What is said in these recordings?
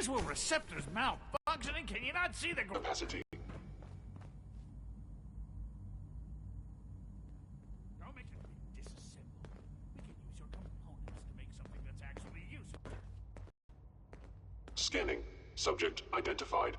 visual receptor's malfunctioning. Can you not see the capacity? Don't make it disassemble. We can use your components to make something that's actually useful. Scanning. Subject identified.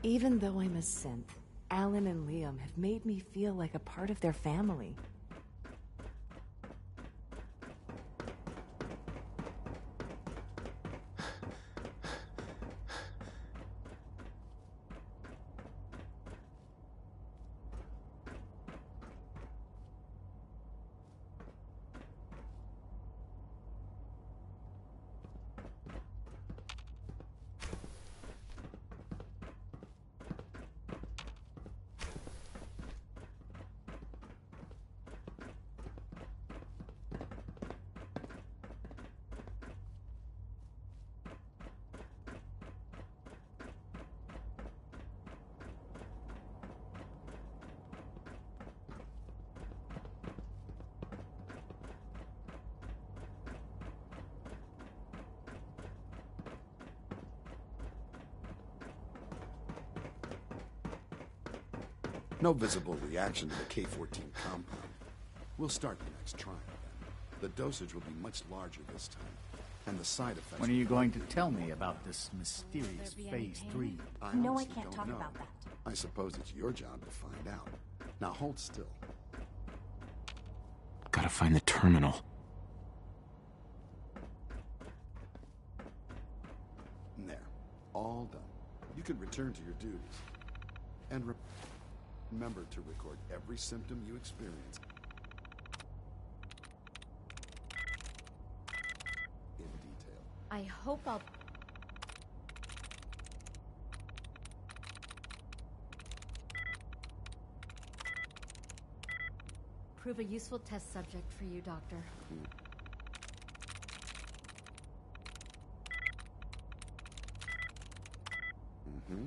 Even though I'm a synth, Alan and Liam have made me feel like a part of their family. No visible reaction to the K-14 compound. We'll start the next trial then. The dosage will be much larger this time, and the side effects... When are you going to tell me about this mysterious Phase 3? No, I can't talk about that. I suppose it's your job to find out. Now hold still. Gotta find the terminal. There. All done. You can return to your duties. And remember to record every symptom you experience in detail. I hope I'll... prove a useful test subject for you, Doctor. Mm-hmm.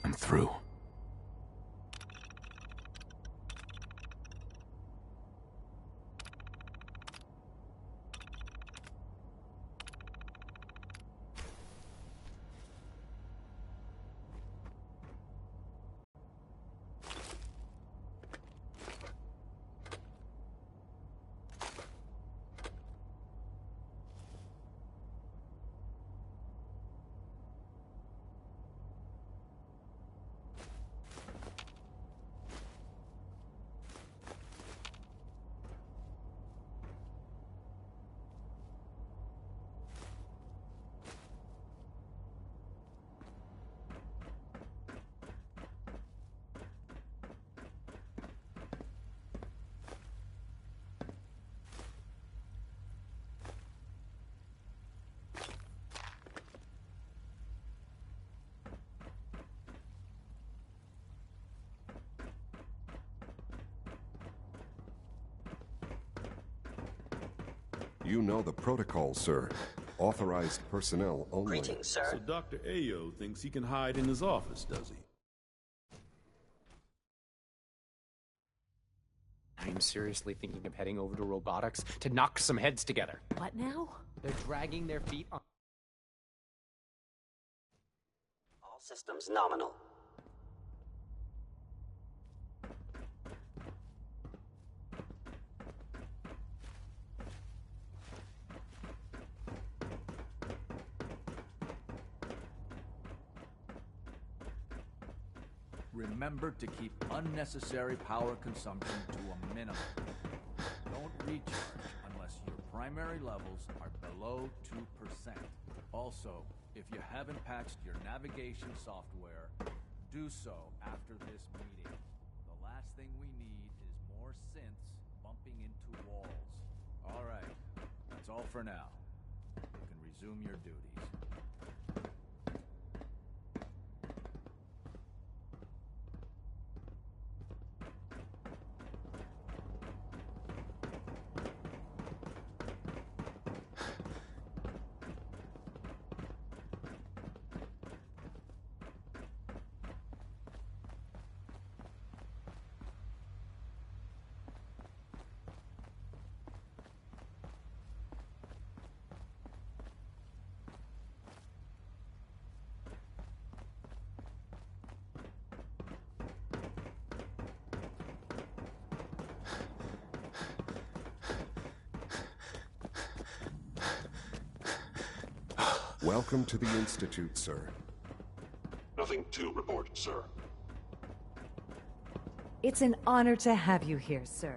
I'm through. You know the protocol, sir. Authorized personnel only. Greetings, sir. So Dr. Ayo thinks he can hide in his office, does he? I'm seriously thinking of heading over to robotics to knock some heads together. What now? They're dragging their feet on. All systems nominal. Remember to keep unnecessary power consumption to a minimum. Don't recharge unless your primary levels are below 2%. Also, if you haven't patched your navigation software, do so after this meeting. The last thing we need is more synths bumping into walls. All right, that's all for now. You can resume your duties. Welcome to the Institute, sir. Nothing to report, sir. It's an honor to have you here, sir.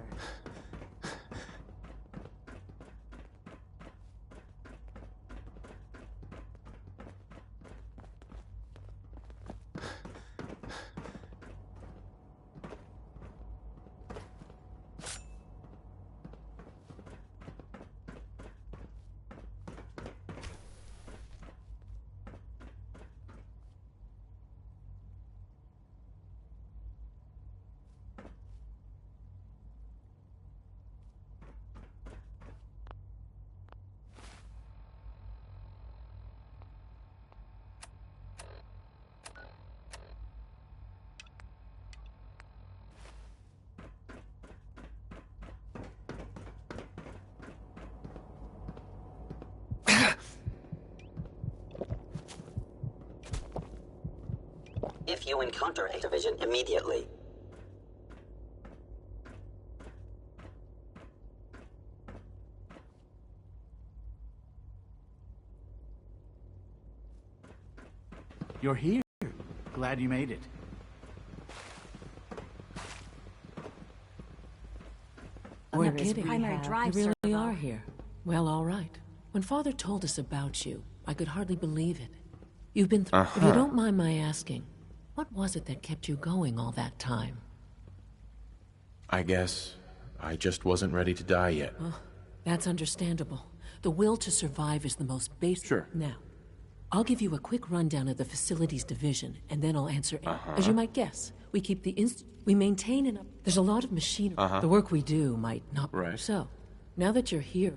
If you encounter a division immediately. You're here. Glad you made it. We're There is kidding. primary drive You really servo. are here. Well, all right. When Father told us about you, I could hardly believe it. You've been through... If you don't mind my asking, what was it that kept you going all that time? I guess I just wasn't ready to die yet. That's understandable. The will to survive is the most basic... Sure. Now, I'll give you a quick rundown of the facilities division, and then I'll answer... As you might guess, we keep the we maintain and... There's a lot of machinery. The work we do might not... Right. So, now that you're here...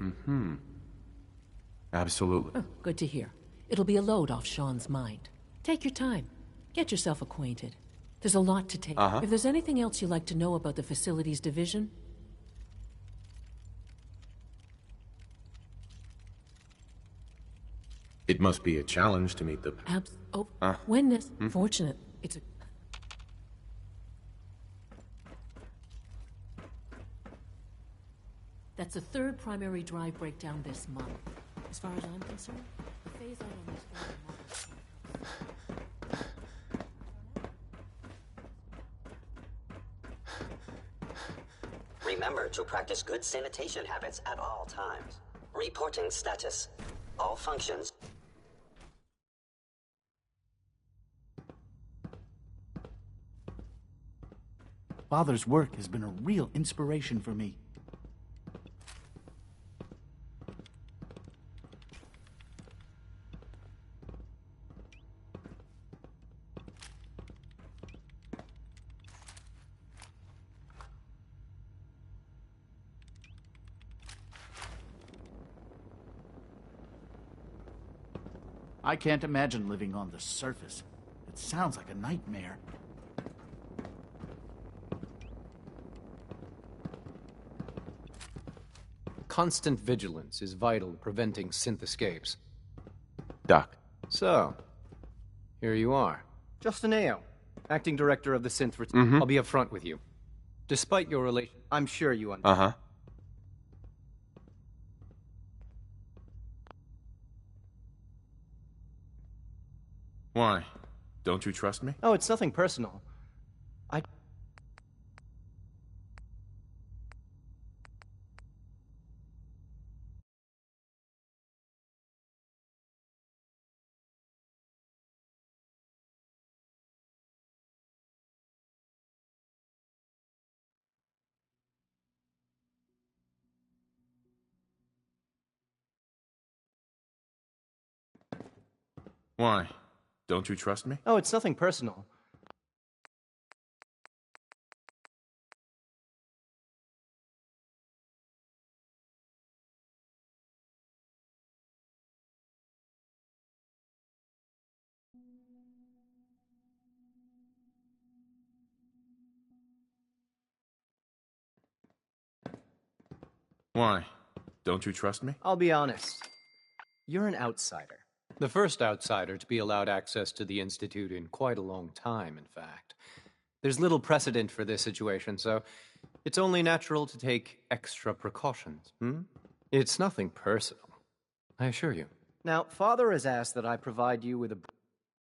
Absolutely. Oh, good to hear. It'll be a load off Sean's mind. Take your time. Get yourself acquainted. There's a lot to take. If there's anything else you'd like to know about the facilities division... It must be a challenge to meet the... Fortunate. It's a... That's the third primary drive breakdown this month. As far as I'm concerned, the phase out on these older models... Remember to practice good sanitation habits at all times. Reporting status. All functions. Father's work has been a real inspiration for me. I can't imagine living on the surface. It sounds like a nightmare. Constant vigilance is vital to preventing synth escapes. Doc. So, here you are. Justin Ayo, acting director of the synth. I'll be upfront with you. Despite your relation, I'm sure you understand. Uh-huh. Why? Don't you trust me? Oh, it's nothing personal. Why? Don't you trust me? Oh, it's nothing personal. Why? Don't you trust me? I'll be honest. You're an outsider. The first outsider to be allowed access to the Institute in quite a long time, in fact. There's little precedent for this situation, so it's only natural to take extra precautions. It's nothing personal, I assure you. Now, Father has asked that I provide you with a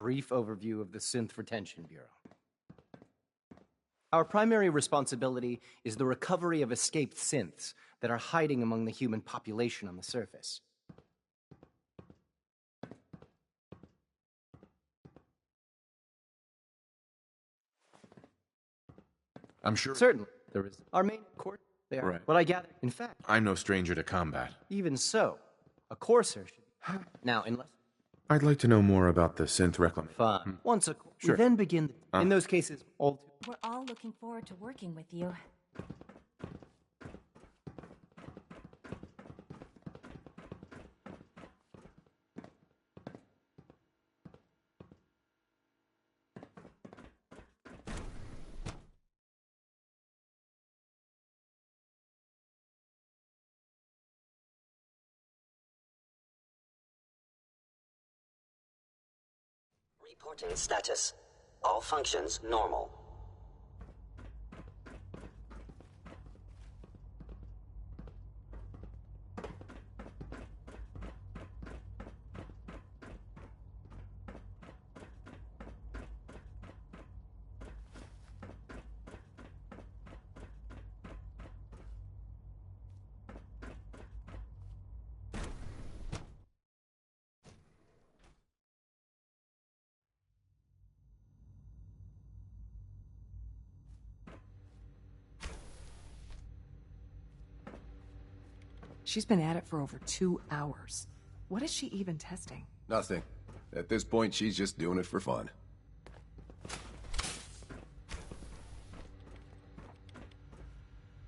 brief overview of the Synth Retention Bureau. Our primary responsibility is the recovery of escaped synths that are hiding among the human population on the surface. I'm sure. Certainly, there is. Our main court there. Right. But I gather, in fact, I'm no stranger to combat. even so, a courser should. Now, unless. I'd like to know more about the synth reclamation. Fine. Once a Sure. we then begin. In those cases, all. We're all looking forward to working with you. Reporting status. All functions normal. She's been at it for over 2 hours. What is she even testing? Nothing. At this point, she's just doing it for fun.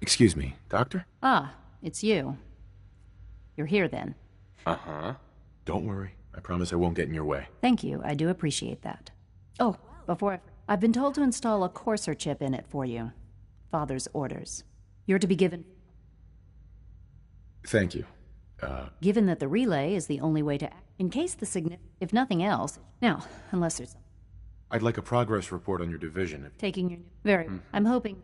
Excuse me, Doctor? Ah, it's you. You're here then. Uh-huh. Don't worry. I promise I won't get in your way. Thank you, I do appreciate that. Oh, I've been told to install a courser chip in it for you. Father's orders. You're to be given... Thank you. Given that the relay is the only way to act, in case the if nothing else... Now, unless there's... I'd like a progress report on your division. Taking your... Very... I'm hoping...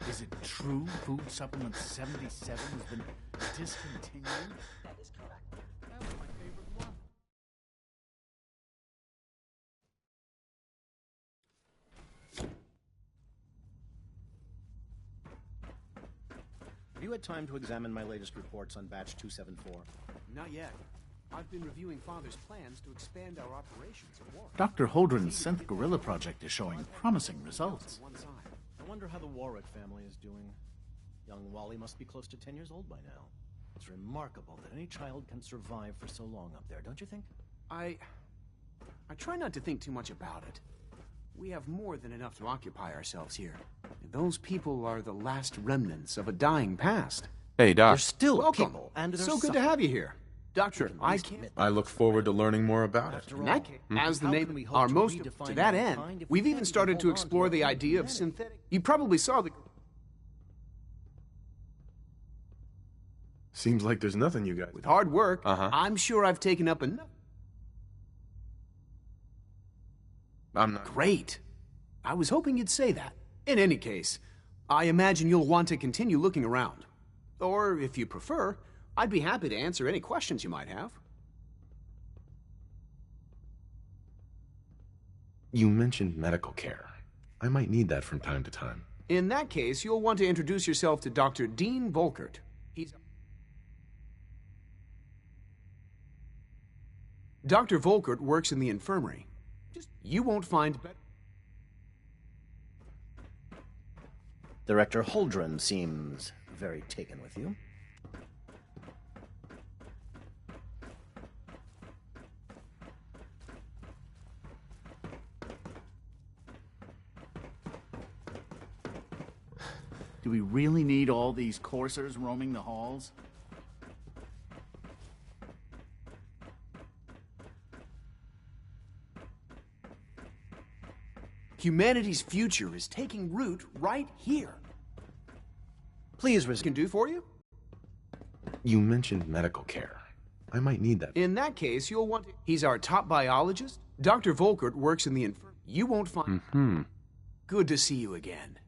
Is it true Food Supplement 77 has been discontinued? That is correct. That was my favorite one. Have you had time to examine my latest reports on batch 274? Not yet. I've been reviewing Father's plans to expand our operations at Warwick. Dr. Holdren's synth gorilla project is showing promising results. I wonder how the Warwick family is doing. Young Wally must be close to 10 years old by now. It's remarkable that any child can survive for so long up there, don't you think? I try not to think too much about it. We have more than enough to occupy ourselves here. Those people are the last remnants of a dying past. Hey, Doc. They're still Welcome. people, and they're so good to have you here. Doctor, I can't... I look forward to learning more about it. In that case, as the name are most... To that end, we've even started to explore the idea of synthetic... You probably saw the... Seems like there's nothing you guys... With hard work, I'm sure I've taken up enough... I'm not... Great. I was hoping you'd say that. In any case, I imagine you'll want to continue looking around. Or, if you prefer, I'd be happy to answer any questions you might have. You mentioned medical care. I might need that from time to time. In that case, you'll want to introduce yourself to Dr. Dean Volkert. Dr. Volkert works in the infirmary. You won't find better... Director Holdren seems very taken with you. Do we really need all these coursers roaming the halls? Humanity's future is taking root right here. Please, can do for you? You mentioned medical care. I might need that. In that case, you'll want... He's our top biologist. Dr. Volkert works in the infirmary. You won't find... Good to see you again.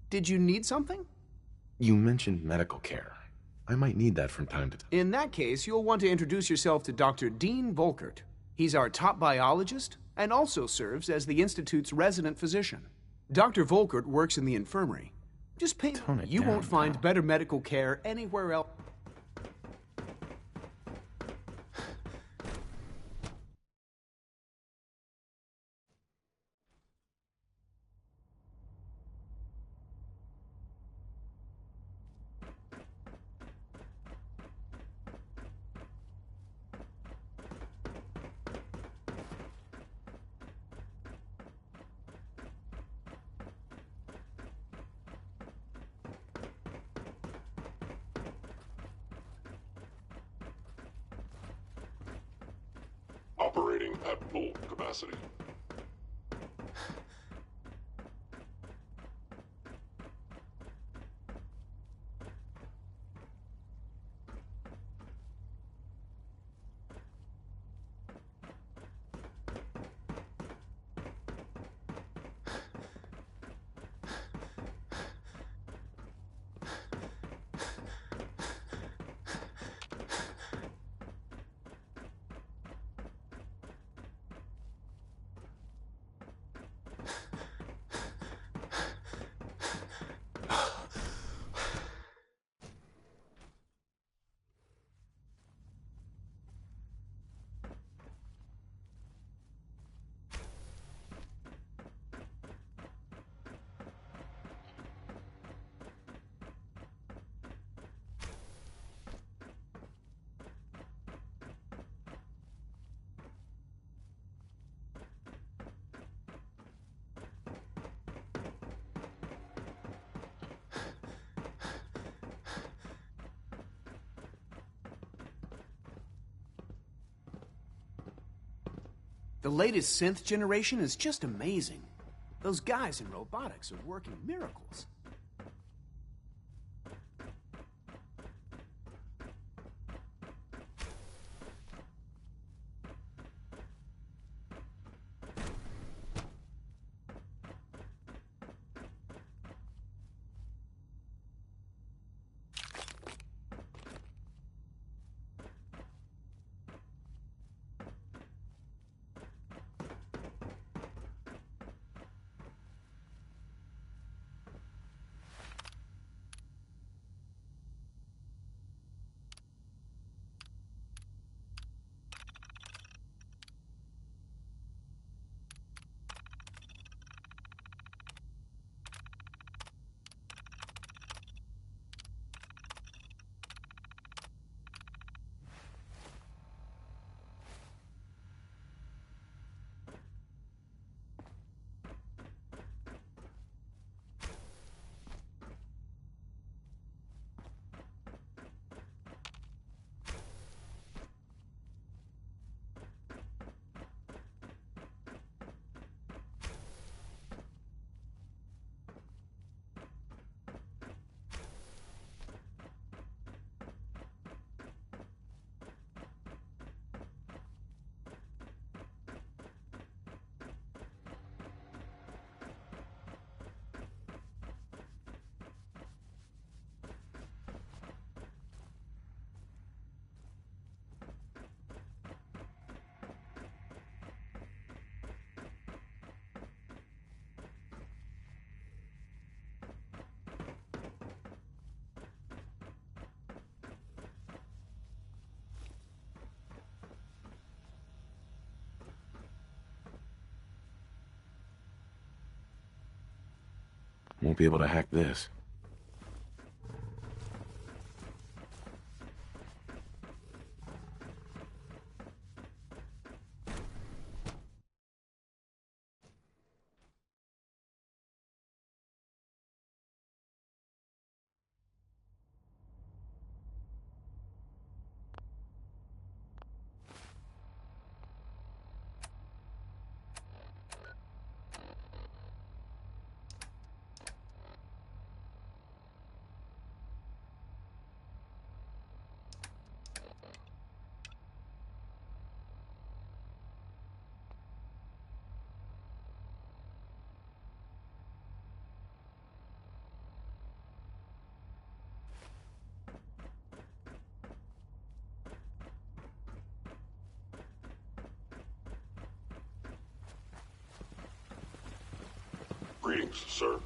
Did you need something? You mentioned medical care. I might need that from time to time. In that case, you'll want to introduce yourself to Dr. Dean Volkert. He's our top biologist and also serves as the Institute's resident physician. Dr. Volkert works in the infirmary. Just pay... You won't find better medical care anywhere else. Operating at full capacity. The latest synth generation is just amazing. Those guys in robotics are working miracles. Won't be able to hack this. Greetings, sir.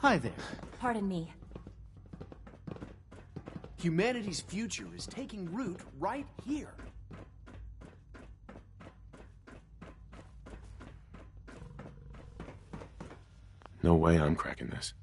Hi there. Pardon me. Humanity's future is taking root right here. No way I'm cracking this.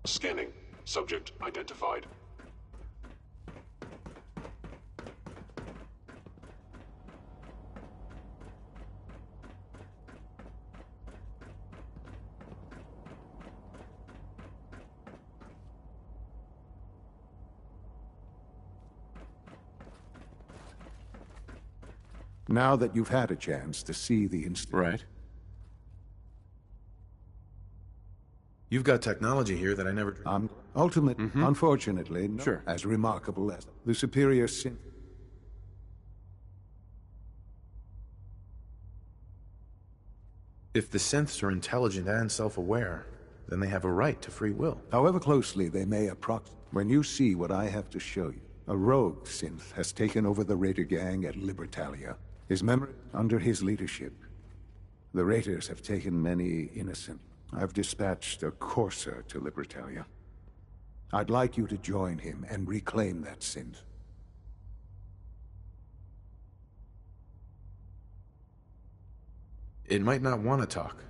Scanning. Subject identified. Now that you've had a chance to see the Institute... Right. You've got technology here that I never... Ultimately, unfortunately, not as remarkable as the superior synth... If the synths are intelligent and self-aware, then they have a right to free will. However closely they may approximate, when you see what I have to show you, a rogue synth has taken over the Raider gang at Libertalia. His memory under his leadership. The Raiders have taken many innocent. I've dispatched a courser to Libertalia. I'd like you to join him and reclaim that synth. It might not want to talk.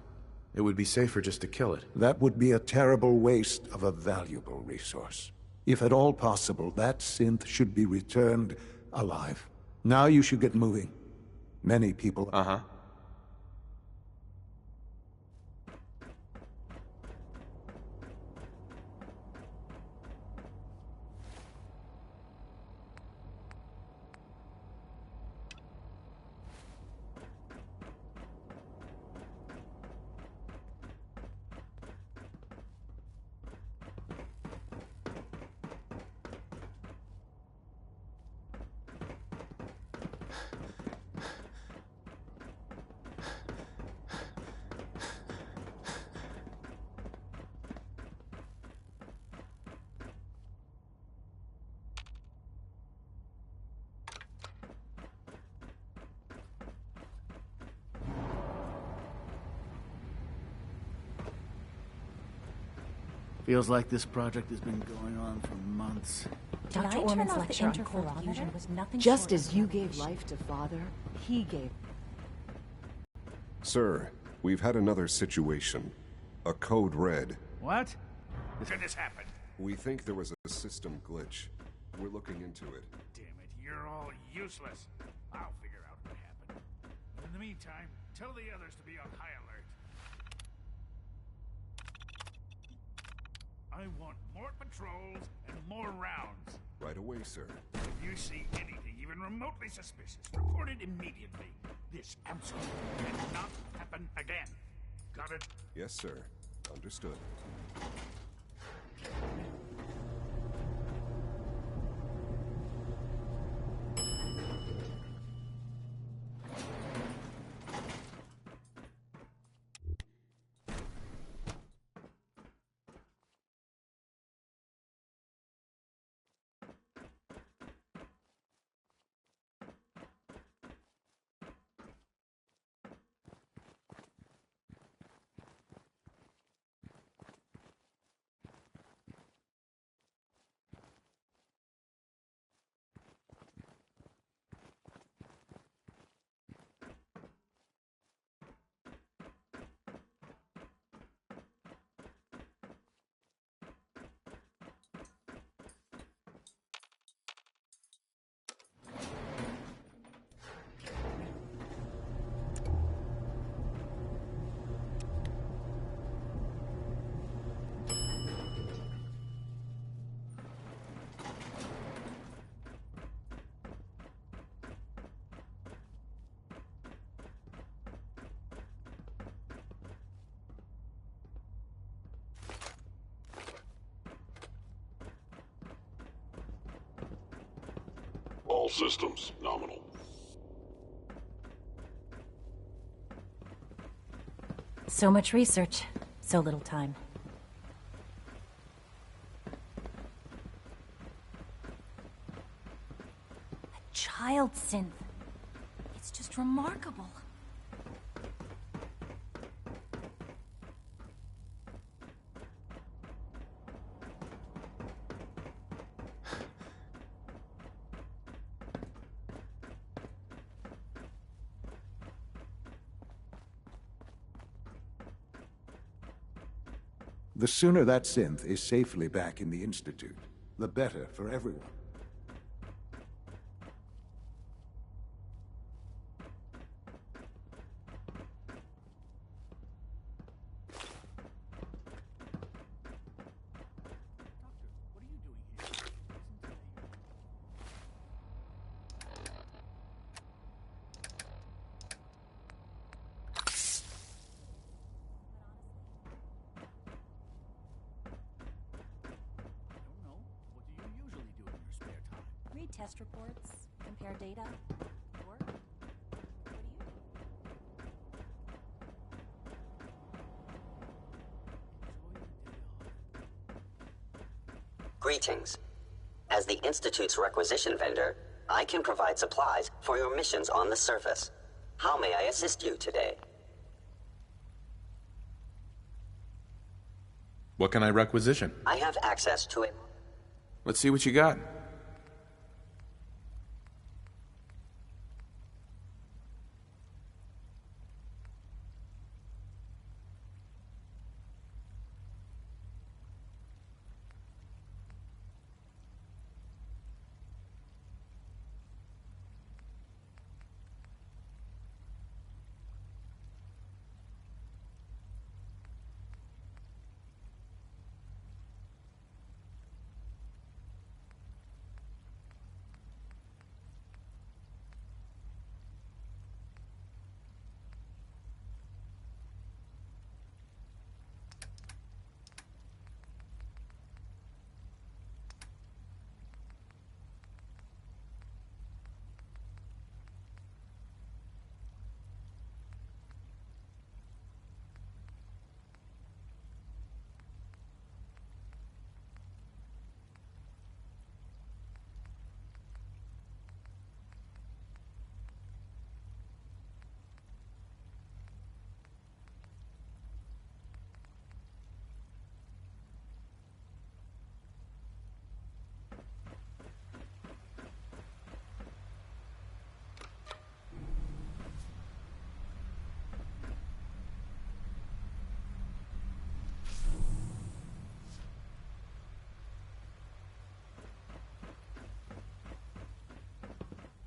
It would be safer just to kill it. That would be a terrible waste of a valuable resource. If at all possible, that synth should be returned alive. Now you should get moving. Many people... Feels like this project has been going on for months. Dr. Orman's lecture on cold fusion was nothing Just short as of you revelation. gave life to Father, he gave... Sir, we've had another situation. A code red. What? Did this happen? We think there was a system glitch. We're looking into it. Damn it, you're all useless. I'll figure out what happened. In the meantime, tell the others to be on high alert. I want more patrols and more rounds. Right away, sir. If you see anything even remotely suspicious, report it immediately. This absolutely cannot happen again. Got it? Yes, sir. Understood. All systems nominal. So much research, so little time. A child synth. It's just remarkable. The sooner that synth is safely back in the Institute, the better for everyone. test reports, compare data, work? What do you do? Greetings. As the Institute's requisition vendor, I can provide supplies for your missions on the surface. How may I assist you today? What can I requisition? I have access to it. Let's see what you got.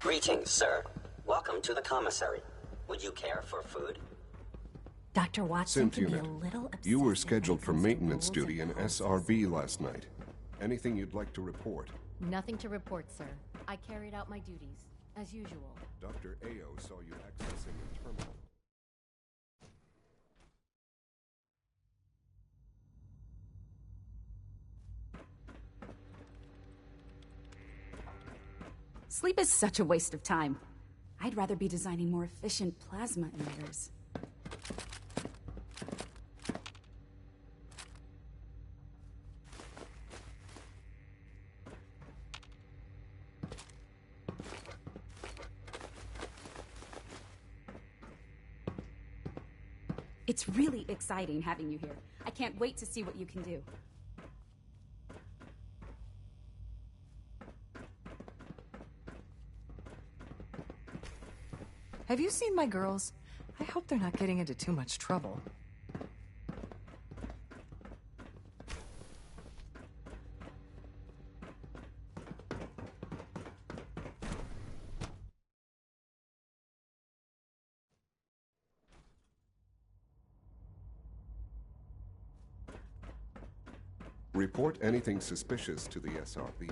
Greetings, sir. Welcome to the commissary. Would you care for food? Dr. Watson Synth can be a unit. little obsessive. You were scheduled for maintenance duty in SRB last night. Anything you'd like to report? Nothing to report, sir. I carried out my duties, as usual. Dr. Ayo saw you accessing the terminal. Sleep is such a waste of time. I'd rather be designing more efficient plasma emitters. It's really exciting having you here. I can't wait to see what you can do. Have you seen my girls? I hope they're not getting into too much trouble. Report anything suspicious to the SRB.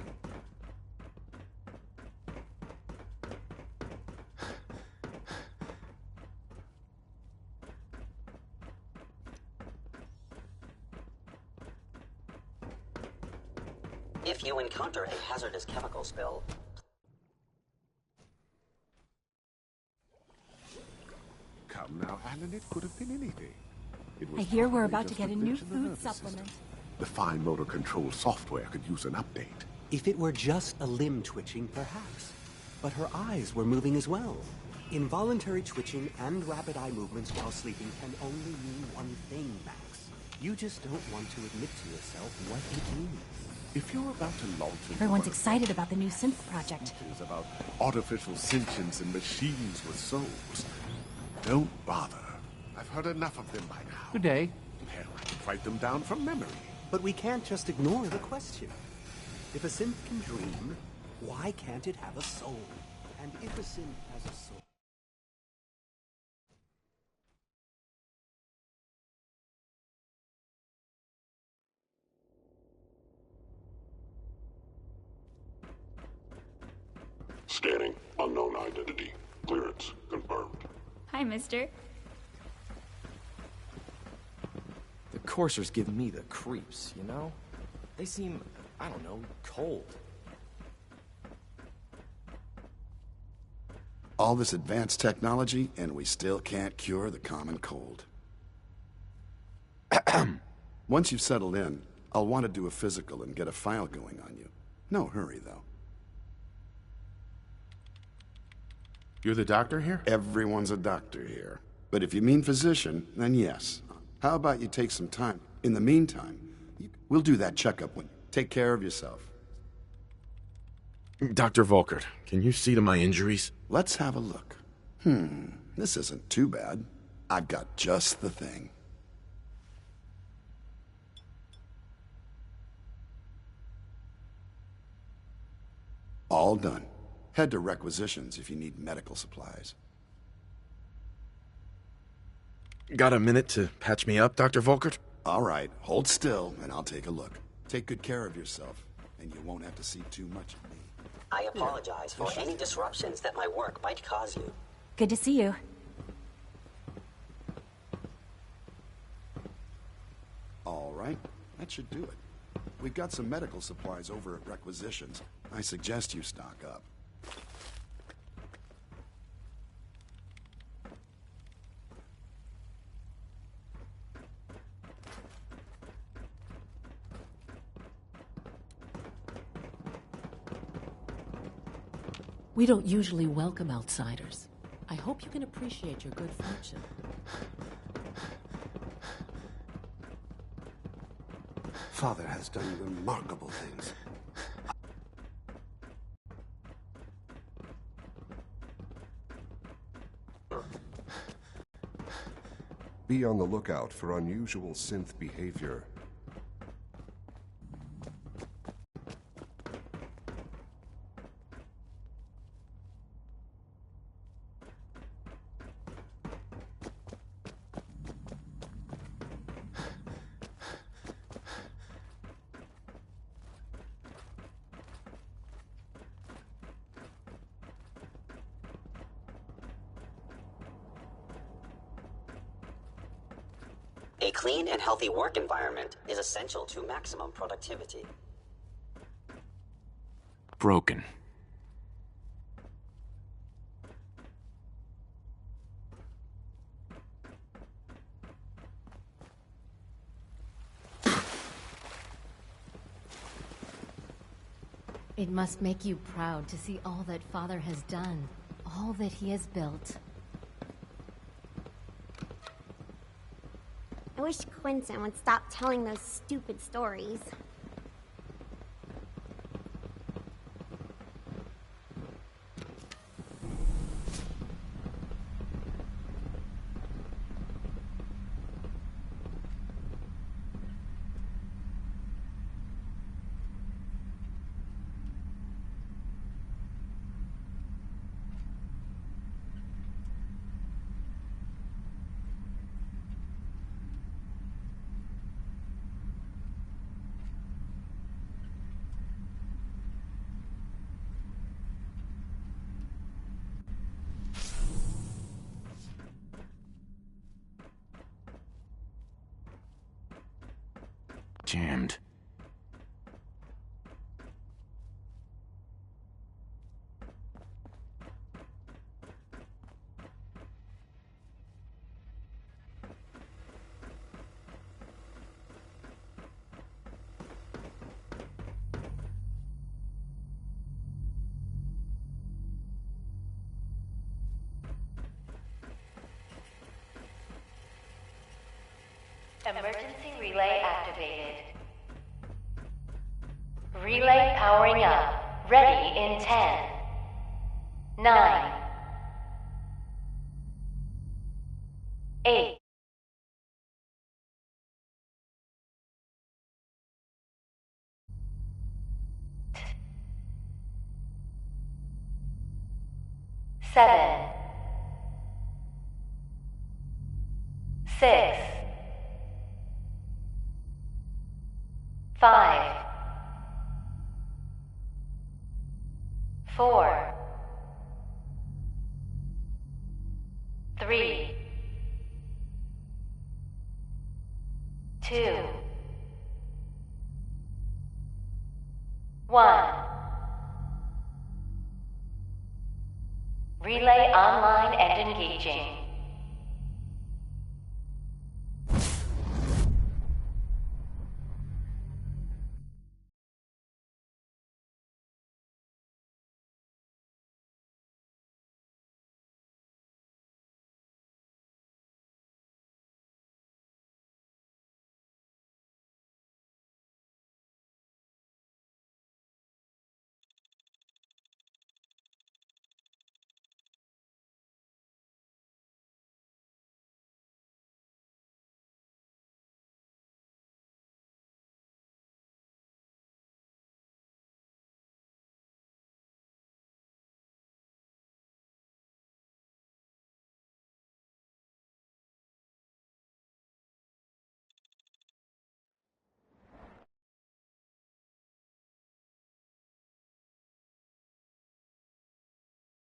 If you encounter a hazardous chemical spill, Come now, Alan, it could have been anything. It was I hear we're probably about to just get a glitch new in the food nervous supplement. system. The fine motor control software could use an update. If it were just a limb twitching, perhaps. But her eyes were moving as well. Involuntary twitching and rapid eye movements while sleeping can only mean one thing, Max. You just don't want to admit to yourself what it means. If you're about to launch into Everyone's one of excited about the new synth project. speeches about artificial sentience and machines with souls, don't bother. I've heard enough of them by now. Good day. Hell, I can write them down from memory. But we can't just ignore the question. If a synth can dream, why can't it have a soul? And if a synth has a soul... Scanning. Unknown identity. Clearance confirmed. Hi, mister. The coursers give me the creeps, you know? They seem, I don't know, cold. All this advanced technology, and we still can't cure the common cold. Once you've settled in, I'll want to do a physical and get a file going on you. No hurry, though. You're the doctor here? Everyone's a doctor here. But if you mean physician, then yes. How about you take some time? In the meantime, we'll do that checkup when... Take care of yourself. Dr. Volkert, can you see to my injuries? Let's have a look. This isn't too bad. I've got just the thing. All done. Head to requisitions if you need medical supplies. Got a minute to patch me up, Dr. Volkert? All right, hold still and I'll take a look. Take good care of yourself, and you won't have to see too much of me. I apologize for any disruptions that my work might cause you. Good to see you. All right, that should do it. We've got some medical supplies over at requisitions. I suggest you stock up. We don't usually welcome outsiders. I hope you can appreciate your good fortune. Father has done remarkable things. Be on the lookout for unusual synth behavior. A clean and healthy work environment is essential to maximum productivity. Broken. It must make you proud to see all that Father has done, all that he has built. I wish Quinton would stop telling those stupid stories. Jammed. Emergency relay activated. Relay powering up. Ready in 10, 9, 8. Seven, 6, 5, 4, 3, 2, 1. Relay online and engaging.